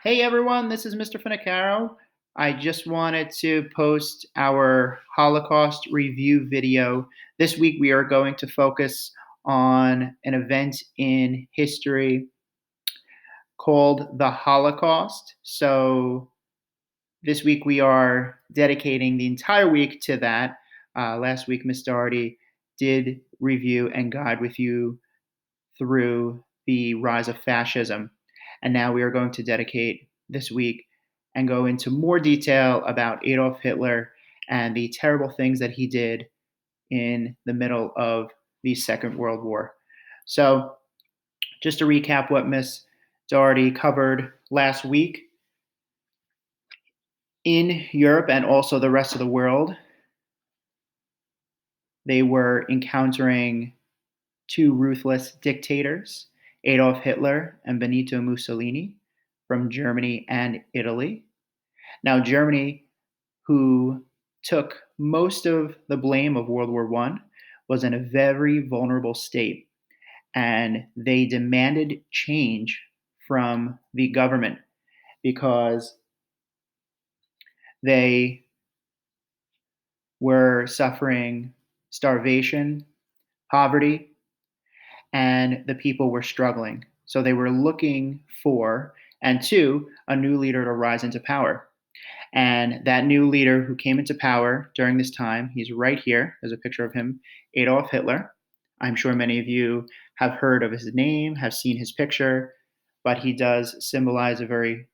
Hey everyone, this is Mr. Finocchiaro. I just wanted to post our Holocaust review video. This week we are going to focus on an event in history called the Holocaust. So this week we are dedicating the entire week to that. Last week, Ms. Doherty did review and guide with you through the rise of fascism. And now we are going to dedicate this week and go into more detail about Adolf Hitler and the terrible things that he did in the middle of the Second World War. So, just to recap what Ms. Doherty covered last week, in Europe and also the rest of the world, they were encountering two ruthless dictators, Adolf Hitler and Benito Mussolini, from Germany and Italy. Now, Germany, who took most of the blame of World War I, was in a very vulnerable state, and they demanded change from the government because they were suffering starvation, poverty, and the people were struggling. So they were looking for, and two, a new leader to rise into power. And that new leader who came into power during this time, he's right here. There's a picture of him, Adolf Hitler. I'm sure many of you have heard of his name, have seen his picture, but he does symbolize a very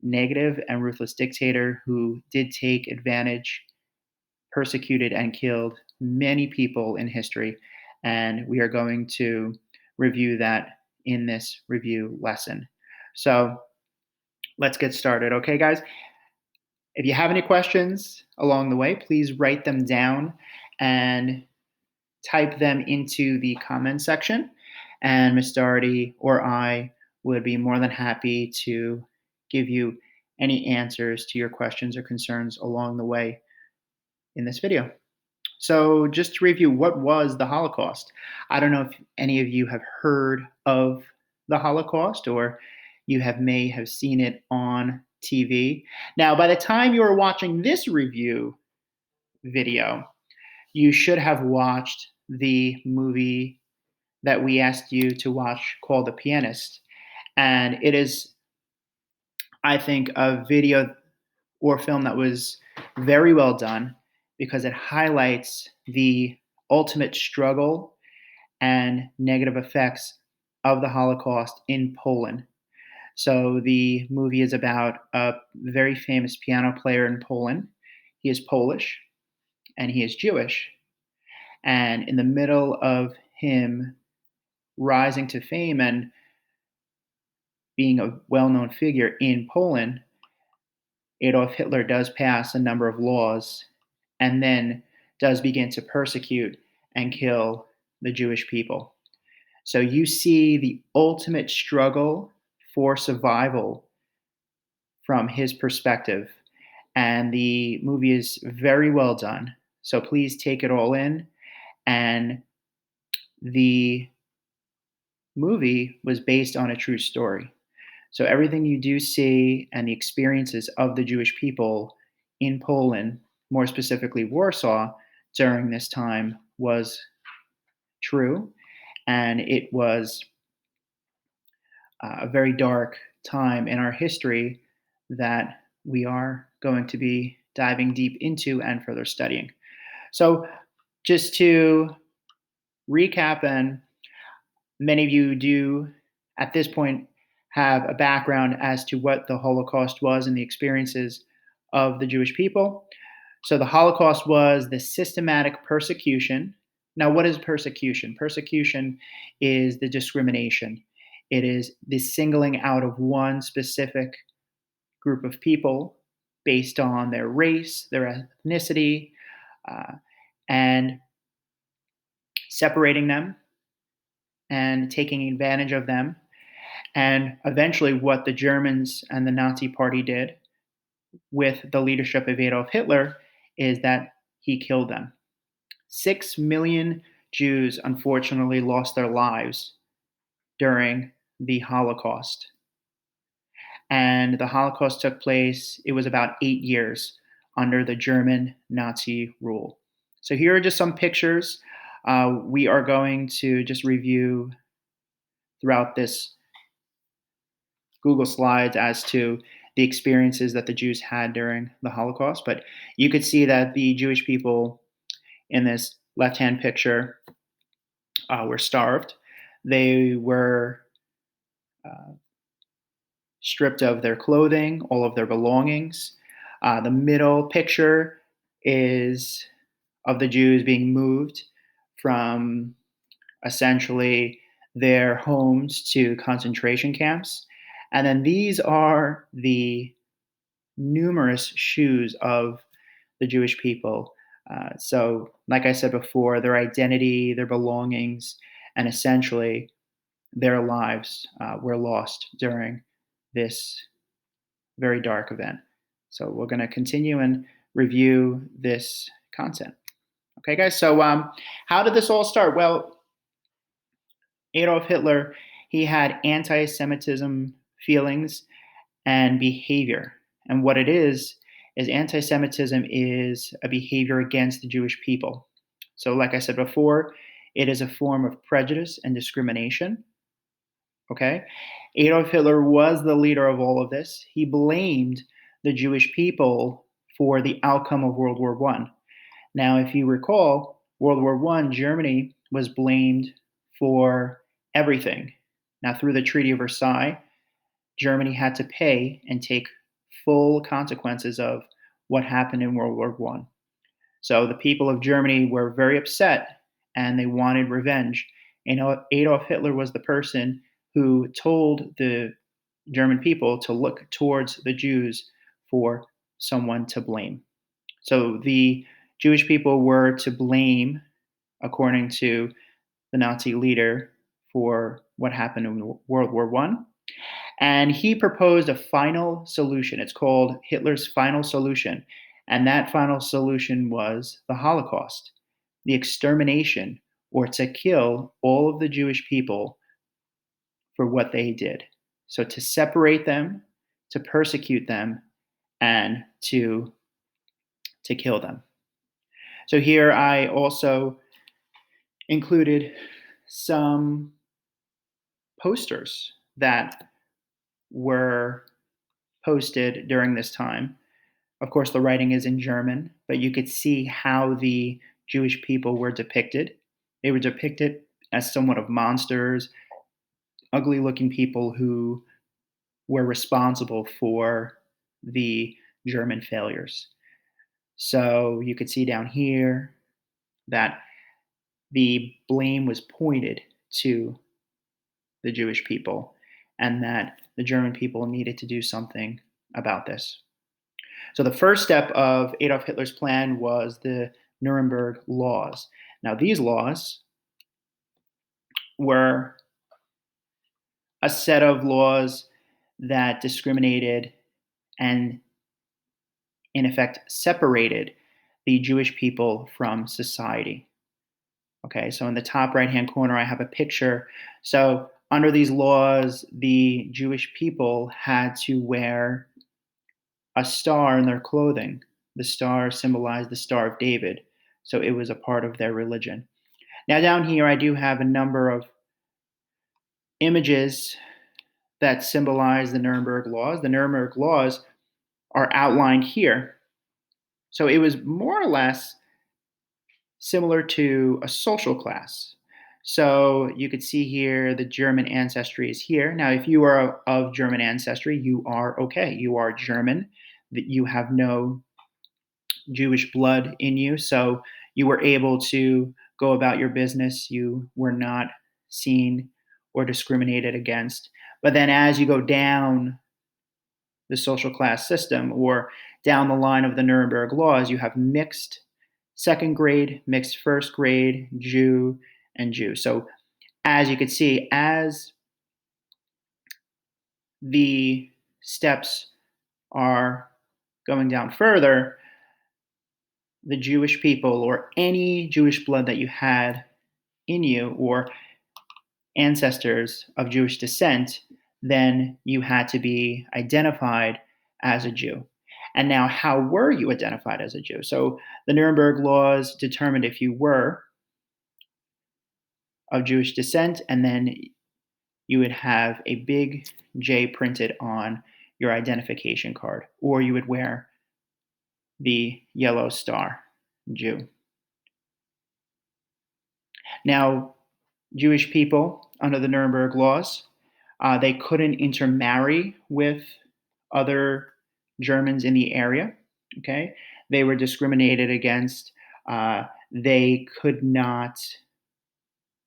negative and ruthless dictator who did take advantage, persecuted, and killed many people in history. And we are going to review that in this review lesson. So let's get started. Okay, guys? If you have any questions along the way, please write them down and type them into the comment section. And Ms. Doherty or I would be more than happy to give you any answers to your questions or concerns along the way in this video. So, just to review, what was the Holocaust? I don't know if any of you have heard of the Holocaust or you may have seen it on TV. Now, by the time you are watching this review video, you should have watched the movie that we asked you to watch called The Pianist. And it is, I think, a video or film that was very well done because it highlights the ultimate struggle and negative effects of the Holocaust in Poland. So the movie is about a very famous piano player in Poland. He is Polish and he is Jewish. And in the middle of him rising to fame and being a well known figure in Poland, Adolf Hitler does pass a number of laws and then does begin to persecute and kill the Jewish people. So you see the ultimate struggle for survival from his perspective. And the movie is very well done. So please take it all in. And the movie was based on a true story. So everything you do see and the experiences of the Jewish people in Poland, more specifically Warsaw, during this time was true. And it was a very dark time in our history that we are going to be diving deep into and further studying. So, just to recap, and many of you do at this point have a background as to what the Holocaust was and the experiences of the Jewish people. So, the Holocaust was the systematic persecution. Now, what is persecution? Persecution is the discrimination. It is the singling out of one specific group of people based on their race, their ethnicity, uh, and separating them and taking advantage of them. And eventually, what the Germans and the Nazi Party did with the leadership of Adolf Hitler is that he killed them. 6 million Jews unfortunately lost their lives during the Holocaust. And and the Holocaust took place, it was about 8 years under the German Nazi rule. So here are just some pictures. We are going to just review throughout this Google Slides as to the experiences that the Jews had during the Holocaust. But you could see that the Jewish people in this left-hand picture were starved. They were uh, stripped of their clothing, all of their belongings. The middle picture is of the Jews being moved from essentially their homes to concentration camps. And then these are the numerous shoes of the Jewish people. So, like I said before, their identity, their belongings, and essentially their lives were lost during this very dark event. So, we're going to continue and review this content. Okay, guys. So, how did this all start? Well, Adolf Hitler, he had anti-Semitism feelings and behavior. And what it is anti-Semitism is a behavior against the Jewish people. So, like I said before, it is a form of prejudice and discrimination. Okay? Adolf Hitler was the leader of all of this. He blamed the Jewish people for the outcome of World War I. Now, if you recall, World War I, Germany was blamed for everything. Now, through the Treaty of Versailles, Germany had to pay and take full consequences of what happened in World War I. So the people of Germany were very upset and they wanted revenge. And Adolf Hitler was the person who told the German people to look towards the Jews for someone to blame. So the Jewish people were to blame, according to the Nazi leader, for what happened in World War I. And he proposed a final solution. It's called Hitler's final solution. And that final solution was the Holocaust, the extermination, or to kill all of the Jewish people for what they did. So to separate them, to persecute them, and to kill them. So here I also included some posters that were posted during this time. Of course, the writing is in German, but you could see how the Jewish people were depicted. They were depicted as somewhat of monsters, ugly looking people who were responsible for the German failures. So you could see down here that the blame was pointed to the Jewish people and that the German people needed to do something about this. So the first step of Adolf Hitler's plan was the Nuremberg Laws. Now, these laws were a set of laws that discriminated and, in effect, separated the Jewish people from society. Okay, so in the top right-hand corner, I have a picture. So under these laws, the Jewish people had to wear a star in their clothing. The star symbolized the Star of David, so it was a part of their religion. Now down here, I do have a number of images that symbolize the Nuremberg Laws. The Nuremberg Laws are outlined here. So it was more or less similar to a social class. So you could see here the German ancestry is here. Now, if you are of German ancestry, you are okay. You are German, that you have no Jewish blood in you. So you were able to go about your business. You were not seen or discriminated against. But then as you go down the social class system or down the line of the Nuremberg Laws, you have mixed second grade, mixed first grade, Jew, and Jew. So as you can see, as the steps are going down further, the Jewish people or any Jewish blood that you had in you or ancestors of Jewish descent, then you had to be identified as a Jew. And now, how were you identified as a Jew? So the Nuremberg laws determined if you were of Jewish descent, and then you would have a big J printed on your identification card, or you would wear the yellow star, Jew. Now, Jewish people under the Nuremberg laws, they couldn't intermarry with other Germans in the area. Okay, they were discriminated against. They could not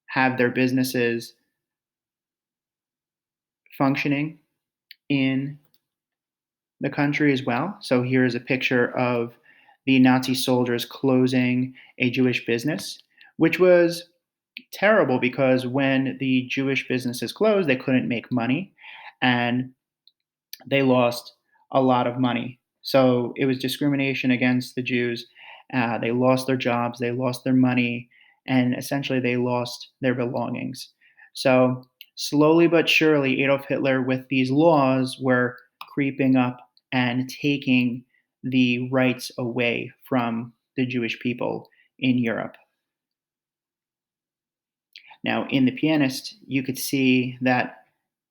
have their businesses functioning in the country as well. So here is a picture of the Nazi soldiers closing a Jewish business, which was terrible because when the Jewish businesses closed, they couldn't make money and they lost a lot of money. So it was discrimination against the Jews. They lost their jobs, they lost their money, and essentially they lost their belongings. So slowly but surely, Adolf Hitler, with these laws, were creeping up and taking the rights away from the Jewish people in Europe. Now, in The Pianist, you could see that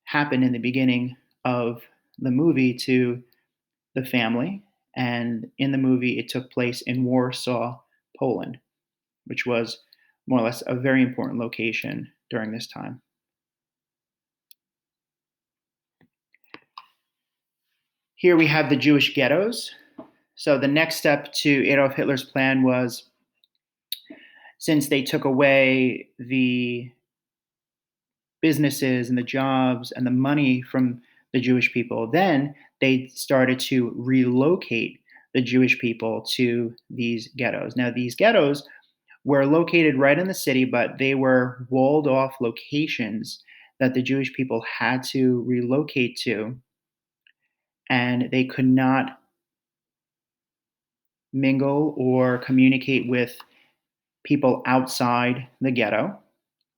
happen in the beginning of the movie to the family. And in the movie, it took place in Warsaw, Poland, which was more or less a very important location during this time. Here we have the Jewish ghettos. So the next step to Adolf Hitler's plan was, since they took away the businesses and the jobs and the money from the Jewish people, then they started to relocate the Jewish people to these ghettos. Now, these ghettos were located right in the city, but they were walled off locations that the Jewish people had to relocate to, and they could not mingle or communicate with people outside the ghetto.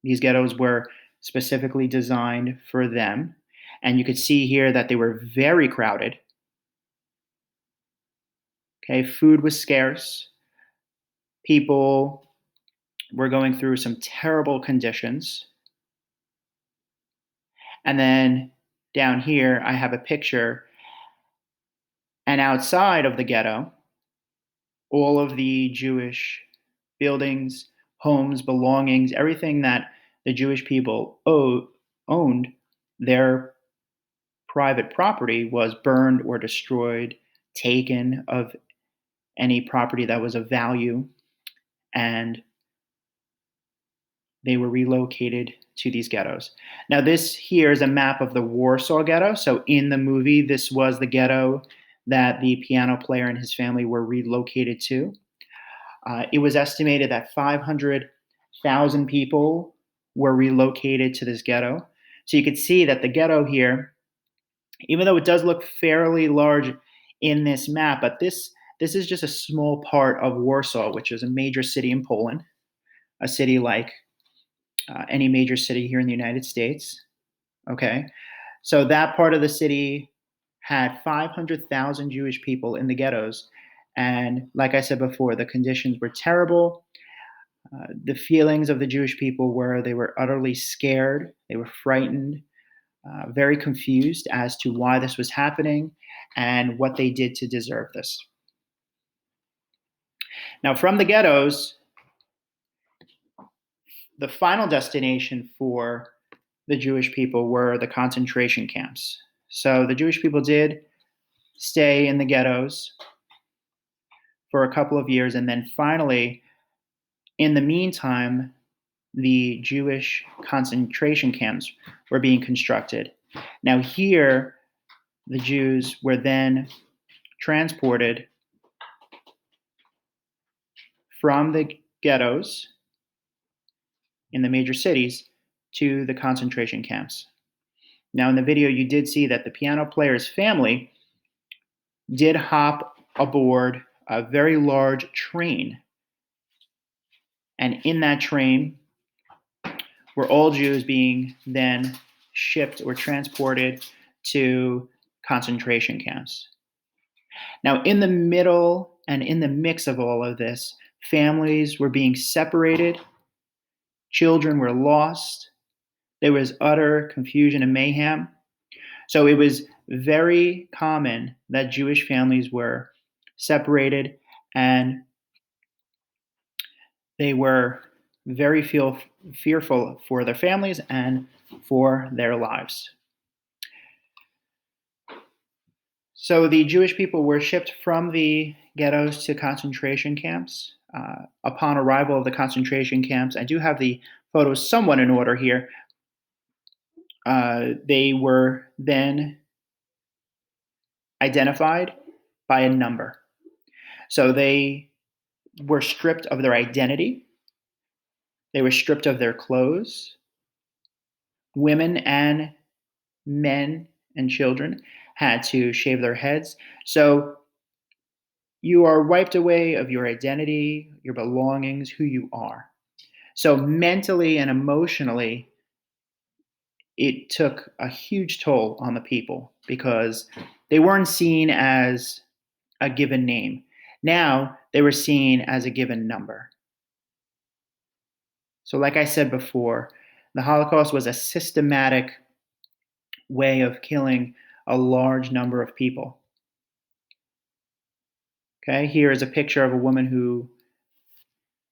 These ghettos were specifically designed for them. And you could see here that they were very crowded. Okay, food was scarce. People were going through some terrible conditions. And then down here, I have a picture. And outside of the ghetto, all of the Jewish buildings, homes, belongings, everything that the Jewish people owned, their private property was burned or destroyed, taken of any property that was of value, and they were relocated to these ghettos. Now, this here is a map of the Warsaw Ghetto. So, in the movie, this was the ghetto that the piano player and his family were relocated to. It was estimated that 500,000 people were relocated to this ghetto. So, you could see that the ghetto here, even though it does look fairly large in this map, but this is just a small part of Warsaw, which is a major city in Poland, a city like any major city here in the United States. Okay, so that part of the city had 500,000 Jewish people in the ghettos, and like I said before, the conditions were terrible. The feelings of the Jewish people were they were utterly scared, they were frightened, very confused as to why this was happening and what they did to deserve this. Now, from the ghettos, the final destination for the Jewish people were the concentration camps. So the Jewish people did stay in the ghettos for a couple of years, and then finally, in the meantime, the Jewish concentration camps were being constructed. Now, here, the Jews were then transported from the ghettos in the major cities to the concentration camps. Now, in the video, you did see that the piano player's family did hop aboard a very large train. And in that train were all Jews being then shipped or transported to concentration camps. Now, in the middle and in the mix of all of this, families were being separated, children were lost, there was utter confusion and mayhem. So it was very common that Jewish families were separated, and they were very fearful for their families and for their lives. So the Jewish people were shipped from the ghettos to concentration camps. Upon arrival of the concentration camps, I do have the photos somewhat in order here. They were then identified by a number. So they were stripped of their identity, they were stripped of their clothes. Women and men and children had to shave their heads. So you are wiped away of your identity, your belongings, who you are. So mentally and emotionally, it took a huge toll on the people because they weren't seen as a given name. Now they were seen as a given number. So, like I said before, the Holocaust was a systematic way of killing a large number of people. Okay, here is a picture of a woman who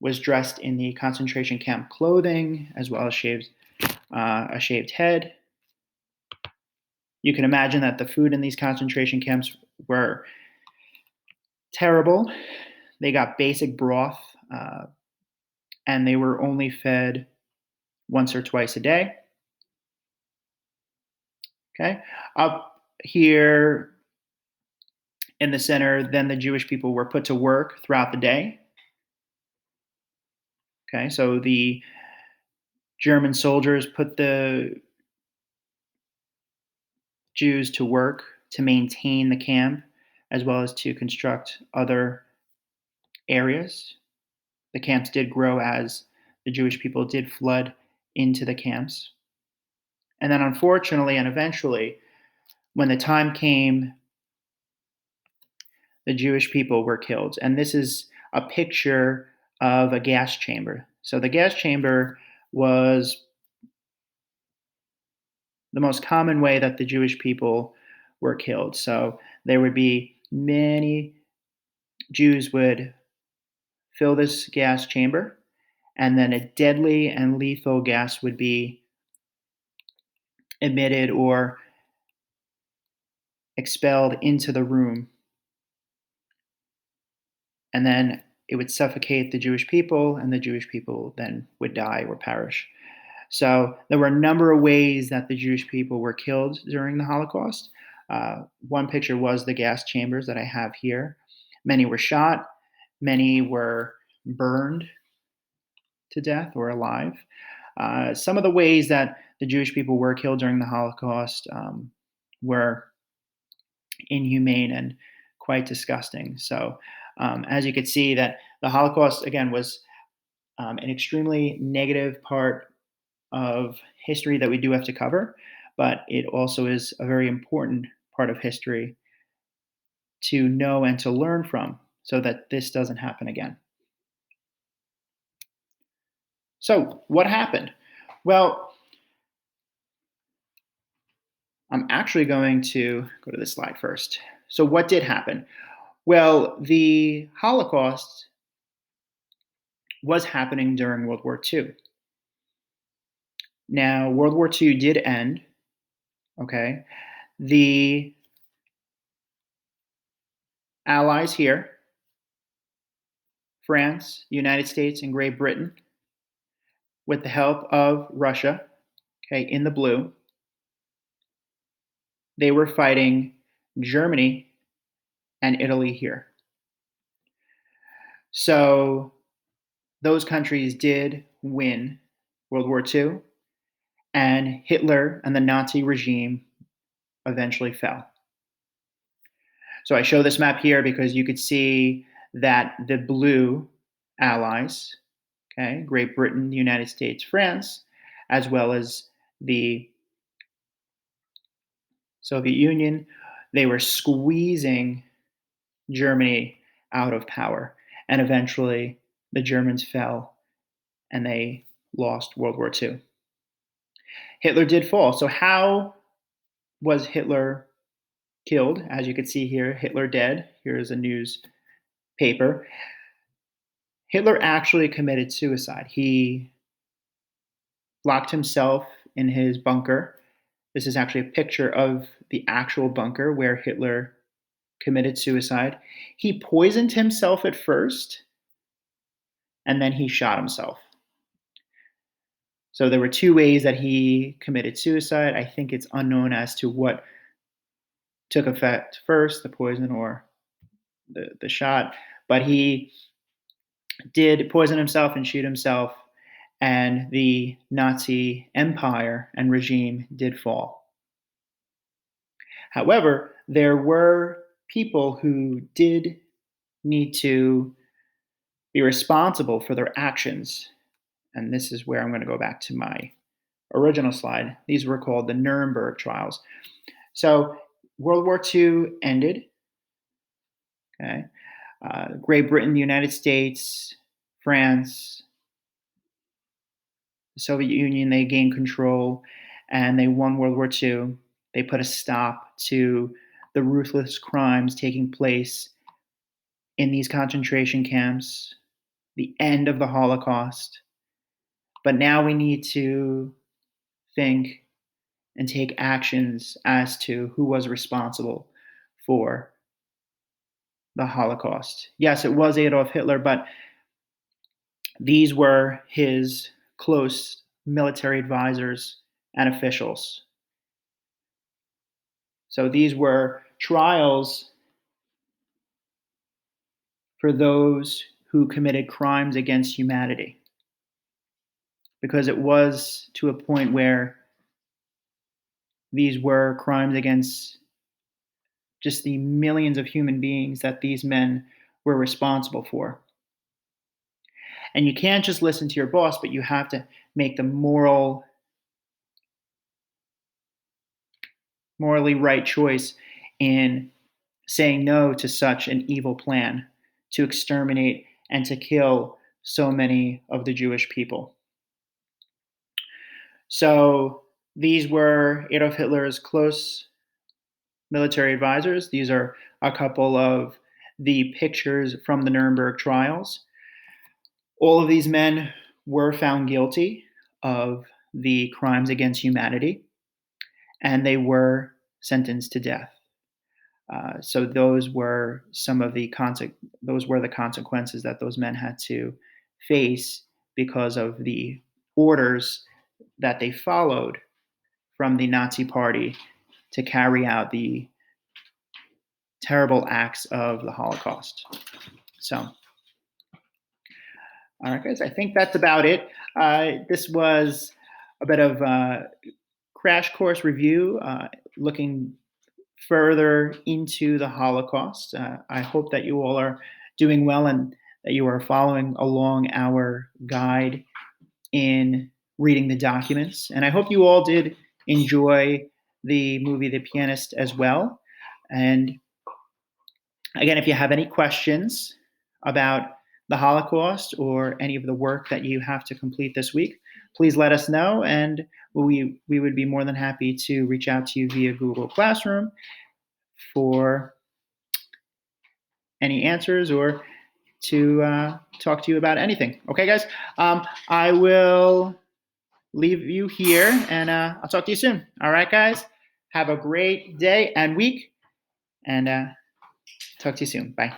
was dressed in the concentration camp clothing as well as a shaved head. You can imagine that the food in these concentration camps were terrible. They got basic broth, and they were only fed once or twice a day. Okay, up here in the center, then the Jewish people were put to work throughout the day. Okay, so the German soldiers put the Jews to work to maintain the camp as well as to construct other areas. The camps did grow as the Jewish people did flood into the camps. And then, unfortunately and eventually, when the time came, the Jewish people were killed. And this is a picture of a gas chamber. So, the gas chamber was the most common way that the Jewish people were killed. So, there would be many Jews would fill this gas chamber, and then a deadly and lethal gas would be emitted or expelled into the room. And then it would suffocate the Jewish people, and the Jewish people then would die or perish. So there were a number of ways that the Jewish people were killed during the Holocaust. One picture was the gas chambers that I have here. Many were shot, many were burned to death or alive. Some of the ways that the Jewish people were killed during the Holocaust were inhumane and quite disgusting. So, as you could see, that the Holocaust again was an extremely negative part of history that we do have to cover, but it also is a very important part of history to know and to learn from, so that this doesn't happen again. So, what happened? Well, I'm actually going to go to this slide first. So, what did happen? Well, the Holocaust was happening during World War II. Now, World War II did end, okay? The Allies here, France, United States, and Great Britain, with the help of Russia, okay, in the blue, they were fighting Germany and Italy here. So those countries did win World War II, and Hitler and the Nazi regime eventually fell. So I show this map here because you could see that the blue allies, okay, Great Britain, the United States, France, as well as the Soviet Union, they were squeezing Germany out of power. And eventually, the Germans fell and they lost World War II. Hitler did fall. So, how was Hitler killed? As you can see here, Hitler dead. Here's a newspaper. Hitler actually committed suicide. He locked himself in his bunker. This is actually a picture of the actual bunker where Hitler committed suicide. He poisoned himself at first, and then he shot himself. So there were two ways that he committed suicide. I think it's unknown as to what took effect first, the poison or the shot. But he did poison himself and shoot himself, and the Nazi empire and regime did fall. However, there were people who did need to be responsible for their actions. And this is where I'm going to go back to my original slide. These were called the Nuremberg trials. So World War II ended. Okay, Great Britain, the United States, France, the Soviet Union, they gained control and they won World War II. They put a stop to the ruthless crimes taking place in these concentration camps, the end of the Holocaust. But now we need to think and take actions as to who was responsible for the Holocaust. Yes, it was Adolf Hitler, but these were his close military advisors and officials. So these were trials for those who committed crimes against humanity, because it was to a point where these were crimes against just the millions of human beings that these men were responsible for. And you can't just listen to your boss, but you have to make the morally right choice in saying no to such an evil plan to exterminate and to kill so many of the Jewish people. So these were Adolf Hitler's close military advisors. These are a couple of the pictures from the Nuremberg trials. All of these men were found guilty of the crimes against humanity, and they were sentenced to death. So those were the consequences that those men had to face because of the orders that they followed from the Nazi Party to carry out the terrible acts of the Holocaust. So, all right, guys, I think that's about it. This was a bit of a crash course review, looking further into the Holocaust. I hope that you all are doing well and that you are following along our guide in reading the documents. And I hope you all did enjoy the movie The Pianist as well. And again, if you have any questions about the Holocaust or any of the work that you have to complete this week, please let us know, and we would be more than happy to reach out to you via Google Classroom for any answers or to talk to you about anything. Okay, guys? I will leave you here, and I'll talk to you soon. All right, guys? Have a great day and week, and talk to you soon. Bye.